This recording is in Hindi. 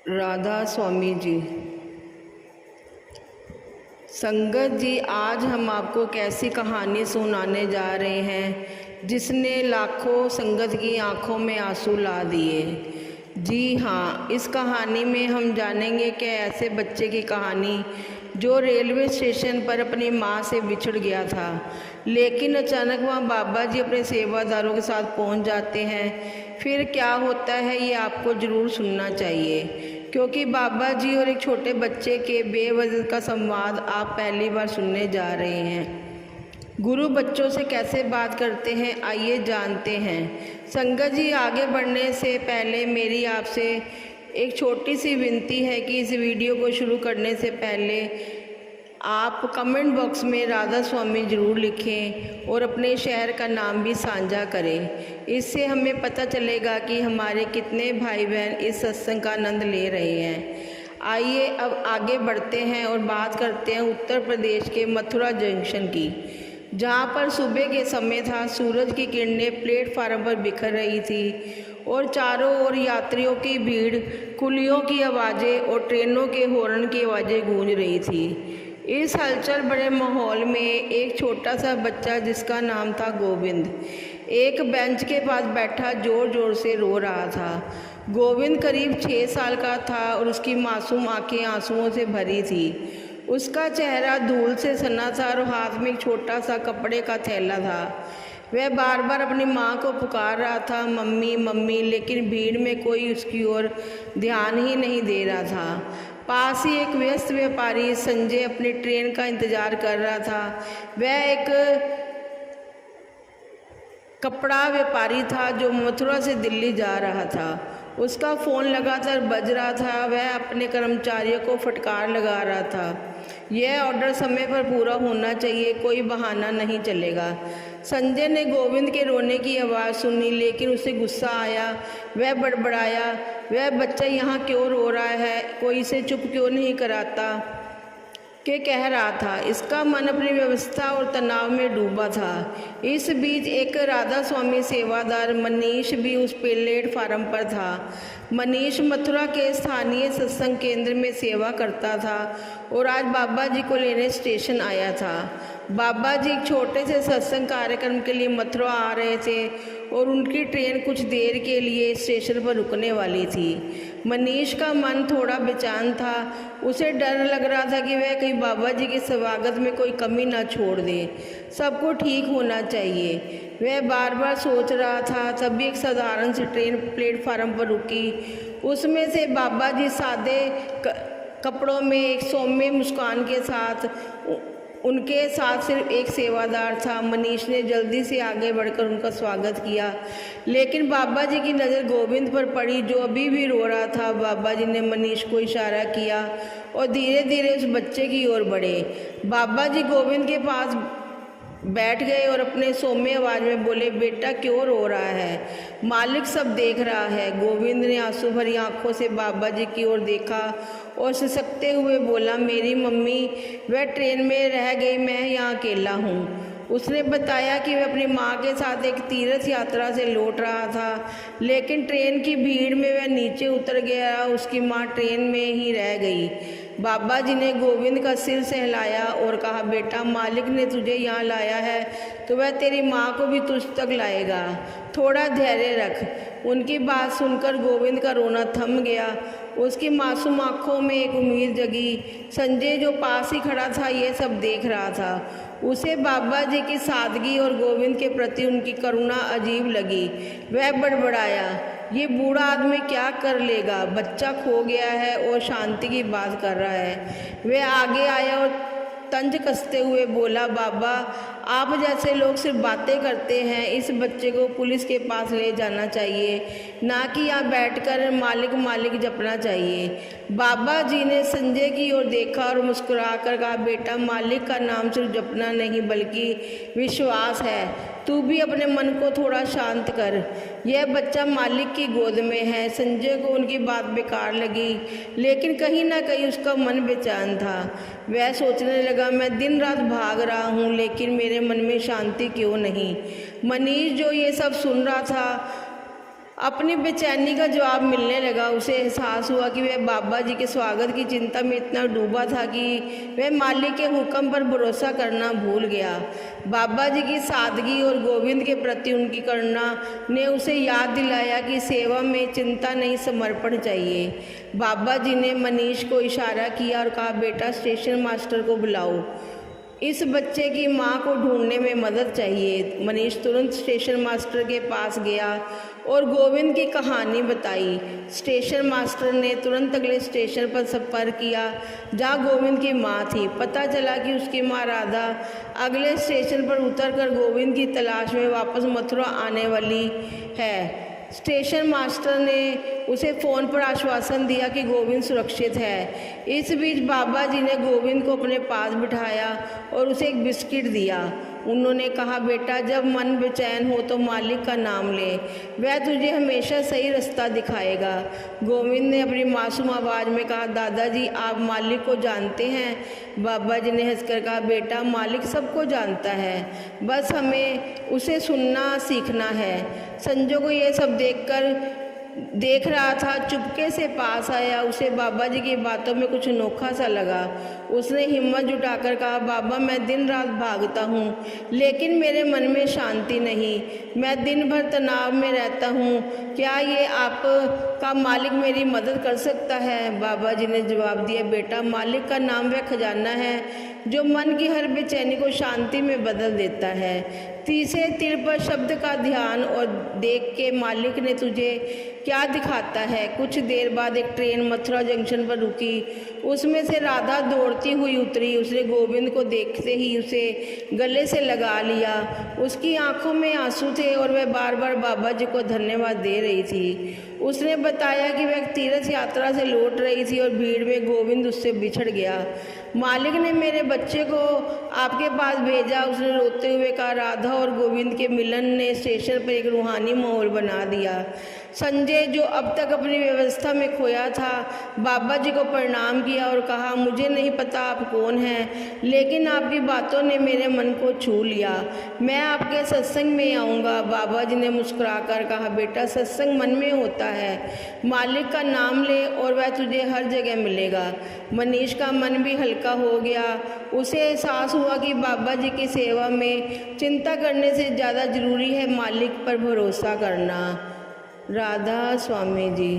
राधा स्वामी जी। संगत जी, आज हम आपको कैसी कहानी सुनाने जा रहे हैं जिसने लाखों संगत की आंखों में आंसू ला दिए। जी हाँ, इस कहानी में हम जानेंगे कि ऐसे बच्चे की कहानी जो रेलवे स्टेशन पर अपनी माँ से बिछड़ गया था, लेकिन अचानक वहाँ बाबा जी अपने सेवादारों के साथ पहुँच जाते हैं। फिर क्या होता है ये आपको ज़रूर सुनना चाहिए, क्योंकि बाबा जी और एक छोटे बच्चे के बेवजह का संवाद आप पहली बार सुनने जा रहे हैं। गुरु बच्चों से कैसे बात करते हैं, आइए जानते हैं। संगत जी, आगे बढ़ने से पहले मेरी आपसे एक छोटी सी विनती है कि इस वीडियो को शुरू करने से पहले आप कमेंट बॉक्स में राधा स्वामी ज़रूर लिखें और अपने शहर का नाम भी साझा करें। इससे हमें पता चलेगा कि हमारे कितने भाई बहन इस सत्संग का आनंद ले रहे हैं। आइए अब आगे बढ़ते हैं और बात करते हैं उत्तर प्रदेश के मथुरा जंक्शन की, जहाँ पर सुबह के समय था। सूरज की किरणें प्लेटफार्म पर बिखर रही थी और चारों ओर यात्रियों की भीड़, कुलियों की आवाज़ें और ट्रेनों के हॉर्न की आवाज़ें गूंज रही थी। इस हलचल भरे माहौल में एक छोटा सा बच्चा जिसका नाम था गोविंद, एक बेंच के पास बैठा जोर जोर से रो रहा था। गोविंद करीब 6 साल का था और उसकी मासूम आंखें आंसुओं से भरी थी। उसका चेहरा धूल से सना था और हाथ में एक छोटा सा कपड़े का थैला था। वह बार बार अपनी माँ को पुकार रहा था, मम्मी मम्मी, लेकिन भीड़ में कोई उसकी ओर ध्यान ही नहीं दे रहा था। पास ही एक व्यस्त व्यापारी संजय अपनी ट्रेन का इंतज़ार कर रहा था। वह एक कपड़ा व्यापारी था जो मथुरा से दिल्ली जा रहा था। उसका फ़ोन लगातार बज रहा था। वह अपने कर्मचारियों को फटकार लगा रहा था, यह ऑर्डर समय पर पूरा होना चाहिए, कोई बहाना नहीं चलेगा। संजय ने गोविंद के रोने की आवाज़ सुनी, लेकिन उसे गुस्सा आया। वह बड़बड़ाया, वह बच्चा यहाँ क्यों रो रहा है, कोई इसे चुप क्यों नहीं कराता के कह रहा था। इसका मन अपनी व्यवस्था और तनाव में डूबा था। इस बीच एक राधा स्वामी सेवादार मनीष भी उस प्लेटफार्म पर था। मनीष मथुरा के स्थानीय सत्संग केंद्र में सेवा करता था और आज बाबा जी को लेने स्टेशन आया था। बाबा जी एक छोटे से सत्संग कार्यक्रम के लिए मथुरा आ रहे थे और उनकी ट्रेन कुछ देर के लिए स्टेशन पर रुकने वाली थी। मनीष का मन थोड़ा बेचैन था। उसे डर लग रहा था कि वह कहीं बाबा जी के स्वागत में कोई कमी ना छोड़ दे, सबको ठीक होना चाहिए, वह बार बार सोच रहा था। तभी एक साधारण सी ट्रेन प्लेटफार्म पर रुकी। उसमें से बाबा जी सादे कपड़ों में एक सौम्य मुस्कान के साथ, उनके साथ सिर्फ एक सेवादार था। मनीष ने जल्दी से आगे बढ़कर उनका स्वागत किया, लेकिन बाबा जी की नज़र गोविंद पर पड़ी जो अभी भी रो रहा था। बाबा जी ने मनीष को इशारा किया और धीरे धीरे उस बच्चे की ओर बढ़े। बाबा जी गोविंद के पास बैठ गए और अपने सौम्य आवाज़ में बोले, बेटा क्यों रो रहा है, मालिक सब देख रहा है। गोविंद ने आंसू भरी आंखों से बाबा जी की ओर देखा और सिसकते हुए बोला, मेरी मम्मी वह ट्रेन में रह गई, मैं यहाँ अकेला हूँ। उसने बताया कि वह अपनी माँ के साथ एक तीर्थ यात्रा से लौट रहा था, लेकिन ट्रेन की भीड़ में वह नीचे उतर गया। उसकी माँ ट्रेन में ही रह गई। बाबा जी ने गोविंद का सिर सहलाया और कहा, बेटा मालिक ने तुझे यहाँ लाया है तो वह तेरी माँ को भी तुझ तक लाएगा, थोड़ा धैर्य रख। उनकी बात सुनकर गोविंद का रोना थम गया। उसकी मासूम आंखों में एक उम्मीद जगी। संजय जो पास ही खड़ा था ये सब देख रहा था। उसे बाबा जी की सादगी और गोविंद के प्रति उनकी करुणा अजीब लगी। वह बड़बड़ाया, ये बूढ़ा आदमी क्या कर लेगा, बच्चा खो गया है और शांति की बात कर रहा है। वह आगे आया और तंज कसते हुए बोला, बाबा आप जैसे लोग सिर्फ बातें करते हैं, इस बच्चे को पुलिस के पास ले जाना चाहिए, ना कि यहाँ बैठकर मालिक मालिक जपना चाहिए। बाबा जी ने संजय की ओर देखा और मुस्कुराकर कहा, बेटा मालिक का नाम सिर्फ जपना नहीं बल्कि विश्वास है, तू भी अपने मन को थोड़ा शांत कर, यह बच्चा मालिक की गोद में है। संजय को उनकी बात बेकार लगी, लेकिन कहीं ना कहीं उसका मन बेचैन था। वह सोचने लगा, मैं दिन रात भाग रहा हूँ लेकिन मेरे मन में शांति क्यों नहीं। मनीष जो ये सब सुन रहा था अपनी बेचैनी का जवाब मिलने लगा। उसे एहसास हुआ कि वह बाबा जी के स्वागत की चिंता में इतना डूबा था कि वह मालिक के हुक्म पर भरोसा करना भूल गया। बाबा जी की सादगी और गोविंद के प्रति उनकी करुणा ने उसे याद दिलाया कि सेवा में चिंता नहीं, समर्पण चाहिए। बाबा जी ने मनीष को इशारा किया और कहा, बेटा स्टेशन मास्टर को बुलाओ, इस बच्चे की मां को ढूंढने में मदद चाहिए। मनीष तुरंत स्टेशन मास्टर के पास गया और गोविंद की कहानी बताई। स्टेशन मास्टर ने तुरंत अगले स्टेशन पर संपर्क किया जहां गोविंद की मां थी। पता चला कि उसकी मां राधा अगले स्टेशन पर उतरकर गोविंद की तलाश में वापस मथुरा आने वाली है। स्टेशन मास्टर ने उसे फ़ोन पर आश्वासन दिया कि गोविंद सुरक्षित है। इस बीच बाबा जी ने गोविंद को अपने पास बिठाया और उसे एक बिस्किट दिया। उन्होंने कहा, बेटा जब मन बेचैन हो तो मालिक का नाम ले, वह तुझे हमेशा सही रास्ता दिखाएगा। गोविंद ने अपनी मासूम आवाज़ में कहा, दादाजी आप मालिक को जानते हैं? बाबा जी ने हंसकर कहा, बेटा मालिक सबको जानता है, बस हमें उसे सुनना सीखना है। संजू को यह सब देख रहा था, चुपके से पास आया। उसे बाबा जी की बातों में कुछ अनोखा सा लगा। उसने हिम्मत जुटाकर कहा, बाबा मैं दिन रात भागता हूँ लेकिन मेरे मन में शांति नहीं, मैं दिन भर तनाव में रहता हूँ, क्या ये आपका मालिक मेरी मदद कर सकता है? बाबा जी ने जवाब दिया, बेटा मालिक का नाम वह खजाना है जो मन की हर बेचैनी को शांति में बदल देता है। तीसरे तीर पर शब्द का ध्यान और देख के मालिक ने तुझे क्या दिखाता है। कुछ देर बाद एक ट्रेन मथुरा जंक्शन पर रुकी। उसमें से राधा दौड़ती हुई उतरी। उसने गोविंद को देखते ही उसे गले से लगा लिया। उसकी आंखों में आंसू थे और वह बार बार बाबा जी को धन्यवाद दे रही थी। उसने बताया कि वह तीर्थ यात्रा से लौट रही थी और भीड़ में गोविंद उससे बिछड़ गया। मालिक ने मेरे बच्चे को आपके पास भेजा, उसने रोते हुए कहा। राधा और गोविंद के मिलन ने स्टेशन पर एक रूहानी माहौल बना दिया। संजय जो अब तक अपनी व्यवस्था में खोया था, बाबा जी को प्रणाम किया और कहा, मुझे नहीं पता आप कौन हैं, लेकिन आपकी बातों ने मेरे मन को छू लिया, मैं आपके सत्संग में आऊँगा। बाबा जी ने मुस्कुराकर कहा, बेटा सत्संग मन में होता है, मालिक का नाम ले और वह तुझे हर जगह मिलेगा। मनीष का मन भी हल्का हो गया। उसे एहसास हुआ कि बाबा जी की सेवा में चिंता करने से ज़्यादा जरूरी है मालिक पर भरोसा करना। राधा स्वामी जी।